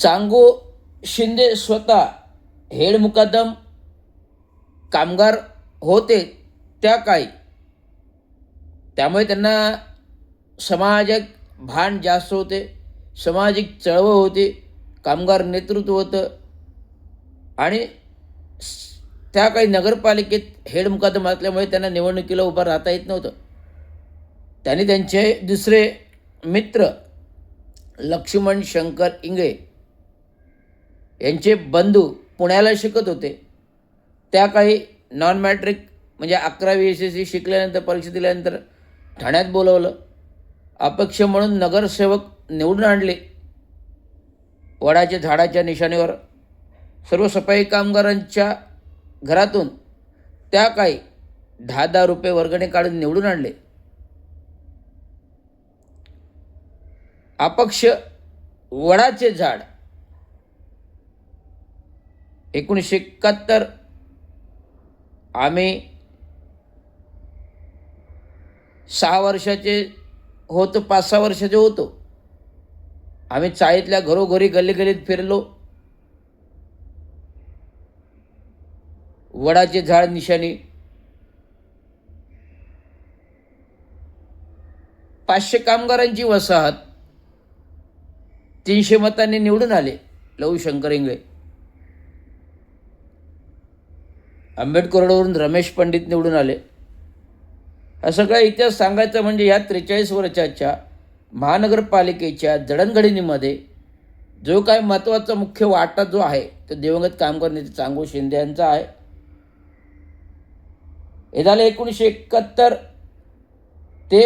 चांगो शिंदे स्वतः हेड मुकादम कामगार होते त्या काळी, त्यामुळे त्यांना समाजात भान जास्त होते, सामाजिक चळवळ होती, कामगार नेतृत्व होतं आणि त्या काही नगरपालिकेत हेड मुकादम असल्यामुळे त्यांना निवडणुकीला उभं राहता येत नव्हतं. त्यांनी त्यांचे दुसरे मित्र लक्ष्मण शंकर इंगळे यांचे बंधू पुण्याला शिकत होते. त्या काही नॉन मॅट्रिक म्हणजे 11वी SSC शिकल्यानंतर परीक्षा दिल्यानंतर ठाण्यात बोलवलं. अपक्ष म्हणून नगरसेवक निवडून आणले. वडाच्या झाडाच्या निशाणीवर सर्व सफाई कामगारांच्या घरातून त्या काही 10,000 रुपये वर्गणी काढून निवडून आणले. अपक्ष वडाचे झाड 1971 आम्ही 6 वर्षाचे होतो, 5-6 वर्षाचे होतो. आम्ही चाळीतल्या घरोघरी गल्लीगल्लीत फिरलो. वडाचे झाड निशाणी 500 कामगारांची वसाहत 300 मतांनी निवडून आले. लहू शंकर इंगळे. आंबेडकर रोडवरून रमेश पंडित निवडून आले. हा सगळा इतिहास सांगायचा म्हणजे या 43 वर्षाच्या महानगरपालिकेच्या जडणघडणीमध्ये जो काय महत्त्वाचा मुख्य वाटा जो आहे तो दिवंगत कामगार नेते चांगो शिंदे यांचा आहे. हे झालं 1971 ते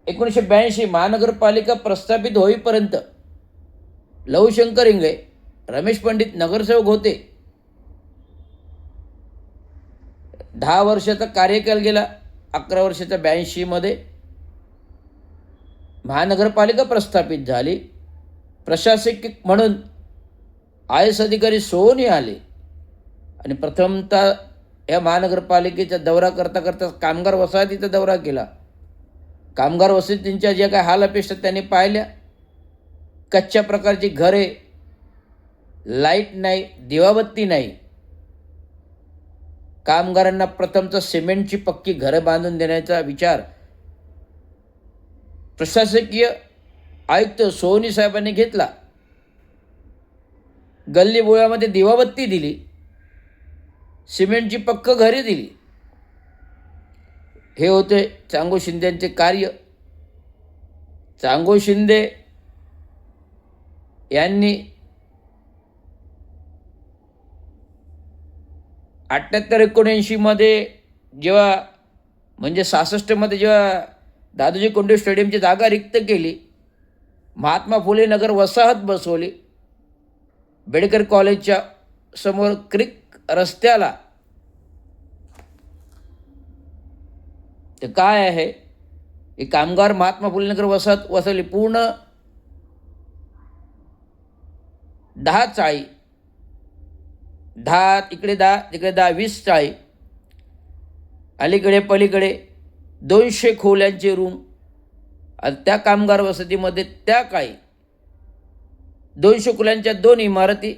1982 महानगरपालिका प्रस्थापित होईपर्यंत लहूशंकर इंगळे, रमेश पंडित नगरसेवक होते. 10 वर्षाचा कार्यकाल गेला. 11 वर्षाच्या 82मध्ये महानगरपालिका प्रस्थापित झाली. प्रशासक म्हणून IAS अधिकारी सोनी आले आणि प्रथमतः या महानगरपालिकेचा दौरा करता करता कामगार वसाहतीचा दौरा केला. कामगार वसाहतींच्या ज्या काही हाल अपेक्षा त्यांनी पाहिल्या. कच्च्या प्रकारची घरे, लाईट नाही, दिवाबत्ती नाही. कामगारांना प्रथमतः सिमेंटची पक्की घरं बांधून देण्याचा विचार प्रशासकीय आयुक्त सोनी साहेबांनी घेतला. गल्ली बोळ्यामध्ये दिवाबत्ती दिली, सिमेंटची पक्क घरे दिली. हे होते चांगो शिंदेंचे कार्य. चांगो शिंदे यांनी 78-79मध्ये जेव्हा म्हणजे 66मध्ये जेव्हा दादोजी कोंडदेव स्टेडियमची जागा रिक्त केली, महात्मा फुले नगर वसाहत बसवली. बेडकर कॉलेजच्या समोर क्रिक रस्त्याला ते काय आहे, हे कामगार महात्मा फुले नगर वसाहत वसवली. पूर्ण 10 चाळी, 10 इकडे 10 तिकडे 10, 20 चाळी, अलीकडे पलीकडे 200 खोल्यांचे रूम. आणि त्या कामगार वसतीमध्ये त्या काळी 200 खोल्यांच्या 2 इमारती.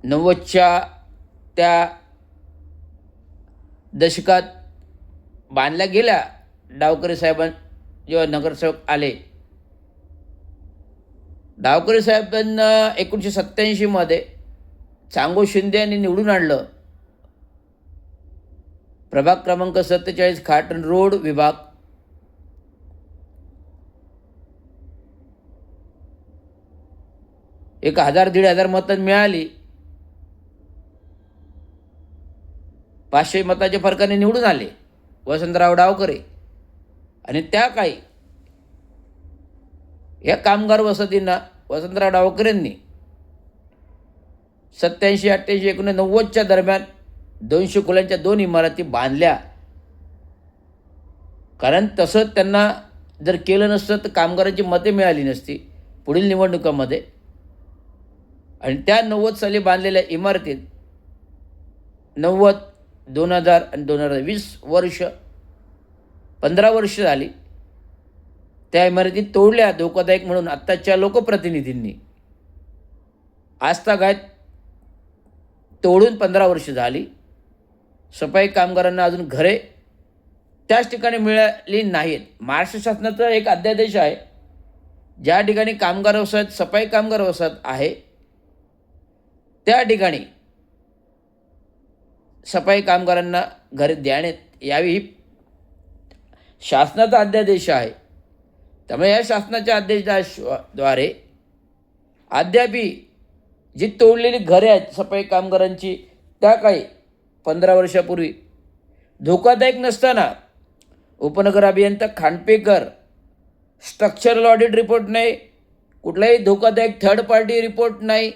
90च्या त्या दशकात बांधल्या गेल्या. डावकरे साहेबां जेव्हा नगरसेवक आले, डावकरे साहेबांना 1987मध्ये चांगो शिंदे यांनी निवडून आणलं. प्रभाग क्रमांक 47 खाटण रोड विभाग. एक 1000-1500 मतं मिळाली. 500 मताच्या फरकाने निवडून आले वसंतराव डावकरे. आणि त्या काळी या कामगार वसतींना वसंतराव डावकरेंनी 87, 88, 1990च्या दरम्यान 200 खोल्यांच्या 2 इमारती बांधल्या. कारण तसं त्यांना जर केलं नसतं तर कामगारांची मते मिळाली नसती पुढील निवडणुकामध्ये. आणि त्या 90 साली बांधलेल्या इमारतीत 90, 2000 आणि 2020 वर्ष 15 वर्ष झाली. त्या इमारती तोडल्या धोकादायक म्हणून आत्ताच्या लोकप्रतिनिधींनी. आजतागायत तोडून 15 वर्ष झाली. सफाई कामगारांना अजून घरे त्याच ठिकाणी मिळाली नाहीत. महाराष्ट्र शासनाचा एक अध्यादेश आहे, ज्या ठिकाणी कामगार व्यवसायात सफाई कामगार व्यवसायात आहे त्या ठिकाणी सफाई कामगारांना घरे देण्यात यावी ही शासनाचा अध्यादेश आहे. त्यामुळे या शासनाच्या आदेशाद्वारे अद्यापी जी तोडलेली घरे आहेत सफाई कामगारांची, त्या काही 15 वर्षापूर्वी धोकादायक नसताना उपनगर अभियंता खांडपेकर स्ट्रक्चरल ऑडिट रिपोर्ट नाही, कुठलाही धोकादायक थर्ड पार्टी रिपोर्ट नाही,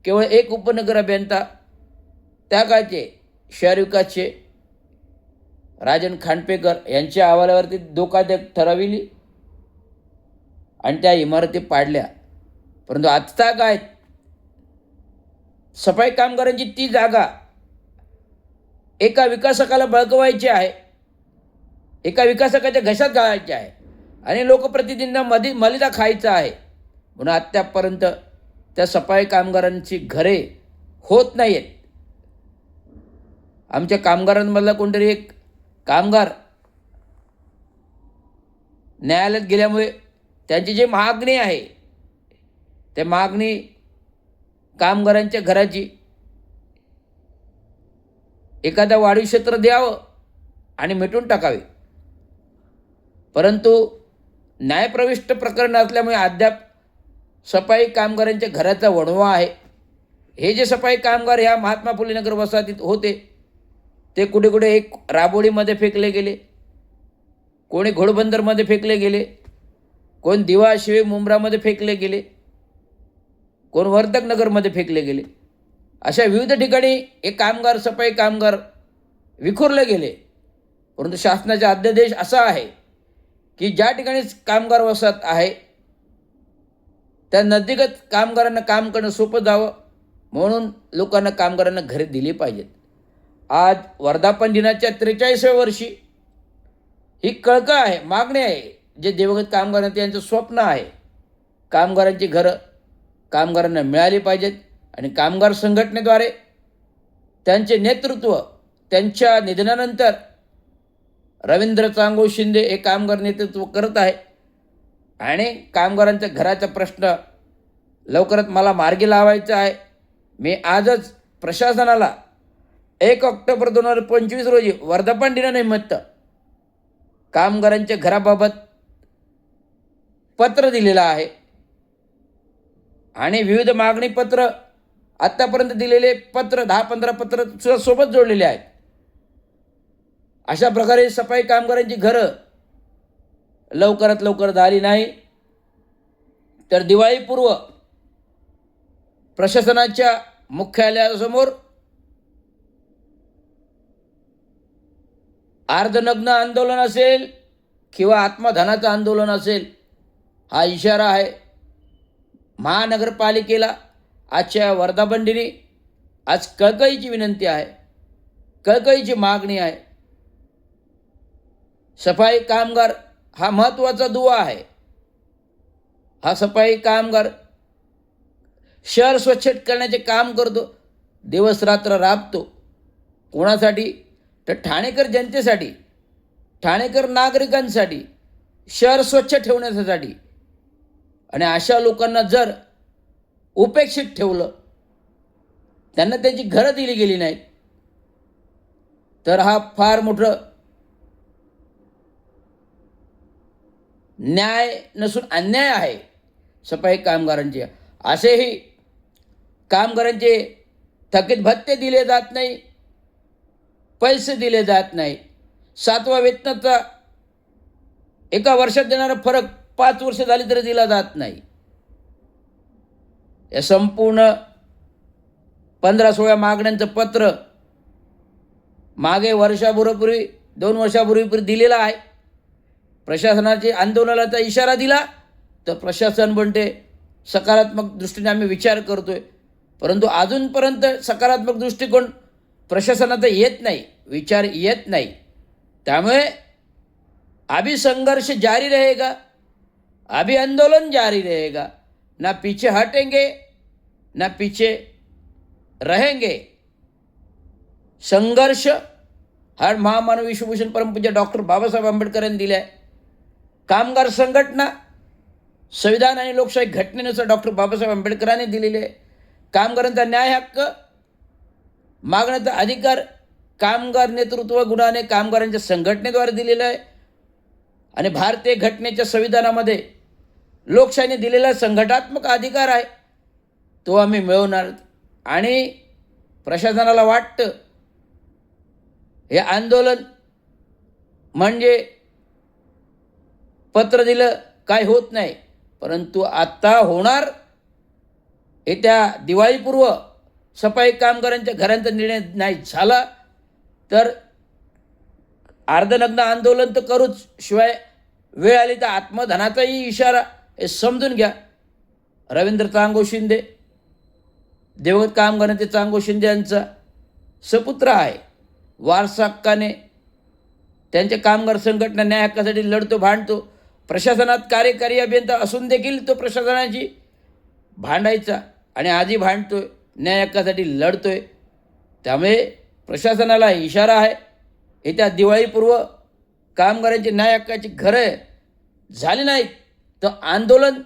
केवळ एक उपनगर अभियंता त्या काळचे शहर विकासचे राजन खांडपेकर यांच्या अहवालावरती धोकादायक ठरविली आणि त्या इमारती पाडल्या. परंतु आजचा काय सफाई कामगारांची ती जागा एका विकासकाला बळकवायची आहे, एका विकासकाच्या घशात घालायची आहे आणि लोकप्रतिनिधींना मलिदा खायचा आहे. म्हणून आत्तापर्यंत त्या सफाई कामगारांची घरे होत नाही आहेत. आमच्या कामगारांमधला कोणतरी एक कामगार न्यायालयात गेल्यामुळे त्यांची जी मागणी आहे त्या मागणी कामगारांच्या घराची एखादा वाढीव क्षेत्र द्यावं आणि मिटून टाकावे. परंतु न्यायप्रविष्ट प्रकरण असल्यामुळे अद्याप सफाई कामगारांच्या घराचा वणवा आहे. हे जे सफाई कामगार ह्या महात्मा फुले नगर वसाहतीत होते ते कुठे कुठे एक राबोळीमध्ये फेकले गेले, कोणी घोडबंदरमध्ये फेकले गेले, कोण दिवा शिवे मुंब्रामध्ये फेकले गेले, कोण वर्धकनगरमध्ये फेकले गेले. अशा विविध ठिकाणी एक कामगार सफाई कामगार विखुरले गेले. परंतु शासनाचा अध्यादेश असा आहे की ज्या ठिकाणी कामगार वसाहत आहे त्या नदीगत कामगारांना काम करणं सोपं जावं म्हणून लोकांना कामगारांना घरे दिली पाहिजेत. आज वर्धापन दिनाच्या 43व्या वर्षी ही कळकळ आहे, मागणी आहे, जे दिवंगत कामगारांचे यांचं स्वप्न आहे. कामगारांची घरं कामगारांना मिळाली पाहिजेत आणि कामगार संघटनेद्वारे त्यांचे नेतृत्व त्यांच्या निधनानंतर रवींद्र चांगो शिंदे हे कामगार नेतृत्व करत आहे आणि कामगारांच्या घराचा प्रश्न लवकरात मला मार्गी लावायचा आहे. मी आजच प्रशासनाला 1 ऑक्टोबर 2025 रोजी वर्धापन दिनानिमित्त कामगारांच्या घराबाबत पत्र दिलेलं आहे आणि विविध मागणी पत्र आत्तापर्यंत दिलेले पत्र 10-15 पत्र सुद्धा सोबत जोडलेले आहेत. अशा प्रकारे सफाई कामगारांची घरं लवकरात लवकर झाली नाही तर दिवाळीपूर्व प्रशासनाच्या मुख्यालयासमोर अर्धनग्न आंदोलन असेल किंवा आत्मधनाचं आंदोलन असेल हा इशारा आहे. महानगरपालिकेला आजच्या वर्धापन दिनी आज कळकळीची विनंती आहे, कळकळीची मागणी आहे. सफाई कामगार हा महत्त्वाचा दुवा आहे. हा सफाई कामगार शहर स्वच्छ करण्याचे काम करतो, दिवस रात्र राबतो. कोणासाठी तर ठाणेकर जनतेसाठी, ठाणेकर नागरिकांसाठी, शहर स्वच्छ ठेवण्यासाठी. आणि अशा लोकांना जर उपेक्षित ठेवलं, त्यांना त्यांची घरं दिली गेली नाहीत तर हा फार मोठं न्याय नसून अन्याय आहे सफाई कामगारांचे. असेही कामगारांचे थकीत भत्ते दिले जात नाही, पैसे दिले जात नाही. 7व्या वेतनाचा एका वर्षात देणारा फरक 5 वर्ष झाली तरी दिला जात नाही. या संपूर्ण 15-16 मागण्यांचं पत्र मागे वर्षापूर्वी 2 वर्षापूर्वी दिलेलं आहे. प्रशासनाचे आंदोलनाचा इशारा दिला तर प्रशासन म्हणते सकारात्मक दृष्टीने आम्ही विचार करतोय, परंतु अजूनपर्यंत सकारात्मक दृष्टिकोन प्रशासनाचा येत नाही, विचार येत नाही. त्यामुळे अभी संघर्ष जारी रहेगा. अभी आंदोलन जारी रहेगा, ना पीछे हटेंगे ना पीछे रहेंगे. संघर्ष हा महामानव विश्वभूषण परमपूज्य डॉक्टर बाबासाहेब आंबेडकरांनी दिला आहे. कामगार संघटना संविधान आणि लोकशाही घटनेनुसार डॉक्टर बाबासाहेब आंबेडकरांनी दिलेले आहे. कामगारांचा न्याय हक्क मागण्याचा अधिकार कामगार नेतृत्व गुणाने कामगारांच्या संघटनेद्वारे दिलेला आहे. आणि भारतीय घटनेच्या संविधानामध्ये लोकशाहीने दिलेला संघटनात्मक अधिकार आहे, तो आम्ही मिळवणार. आणि प्रशासनाला वाटतं हे आंदोलन म्हणजे पत्र दिलं काय होत नाही, परंतु आता होणार. येत्या दिवाळीपूर्व सफाई कामगारांच्या घरांचा निर्णय नाही झाला तर अर्धनग्न आंदोलन तर करूच, शिवाय वेळ आली तर आत्मधनाचाही इशारा. हे समजून घ्या. रवींद्र चांगो शिंदे, देवगत कामगारांचे चांगो शिंदे यांचा सपुत्र आहे. वारसा हक्काने त्यांच्या कामगार संघटना न्याय हक्कासाठी लढतो, भांडतो. प्रशासनात कार्यकारी अभियंता असून देखील तो प्रशासनाची भांडायचा आणि आजही भांडतोय, न्याय हक्कासाठी लढतोय. त्यामुळे प्रशासनाला इशारा आहे, येत्या दिवाळीपूर्व कामगारांची न्याय हक्काची घरं झाली नाहीत तर आंदोलन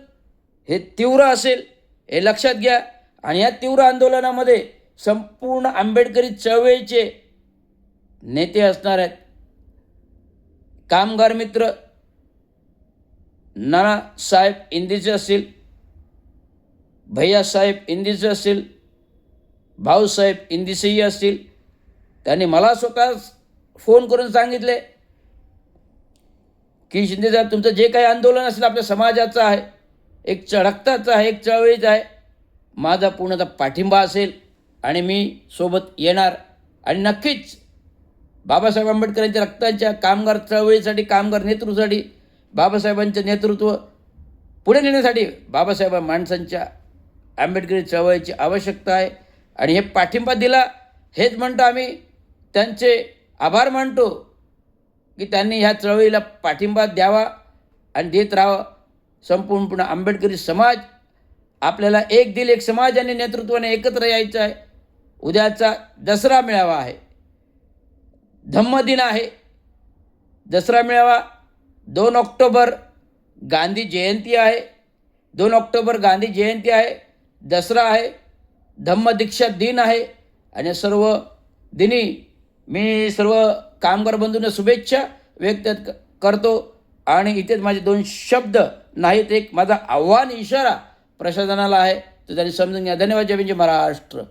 हे तीव्र असेल, हे लक्षात घ्या. आणि या तीव्र आंदोलनामध्ये संपूर्ण आंबेडकरी चळवळीचे नेते असणार आहेत. कामगार मित्र नानासाहेब इंदिचे असतील, भैयासाहेब इंदिचे असतील, भाऊसाहेब इंदिसेही असतील. त्यांनी मला स्वतः फोन करून सांगितले की शिंदेसाहेब, तुमचं जे काही आंदोलन असेल आपल्या समाजाचं आहे, एक रक्ताचं आहे, एक चळवळीचं आहे, माझा पूर्णतः पाठिंबा असेल आणि मी सोबत येणार. आणि नक्कीच बाबासाहेब आंबेडकरांच्या रक्ताच्या कामगार चळवळीसाठी, कामगार नेतृत्वासाठी, बाबासाहेबांचं नेतृत्व पुढे नेण्यासाठी बाबासाहेब माणसांच्या आंबेडकरी चळवळीची आवश्यकता आहे. आणि हे पाठिंबा दिला हेच म्हणतो आम्ही, त्यांचे आभार मानतो की त्यांनी ह्या चळवळीला पाठिंबा द्यावा आणि देत राहावं. संपूर्ण आंबेडकरी समाज आपल्याला एक दिल एक समाज आणि नेतृत्वाने एकत्र यायचं आहे. उद्याचा दसरा मेळावा आहे, धम्मदिन आहे. दसरा मेळावा 2 ऑक्टोबर गांधी जयंती आहे. 2 ऑक्टोबर गांधी जयंती आहे, दसरा आहे, धम्मदीक्षा दिन आहे. आणि सर्व दिनी मी सर्व कामगार बंधूंना शुभेच्छा व्यक्त करतो. आणि इथेच माझे 2 शब्द नाहीत, एक माझा आव्हान इशारा प्रशासनाला आहे, तो त्यांनी समजून घ्या. धन्यवाद. जय हिंद, जय महाराष्ट्र.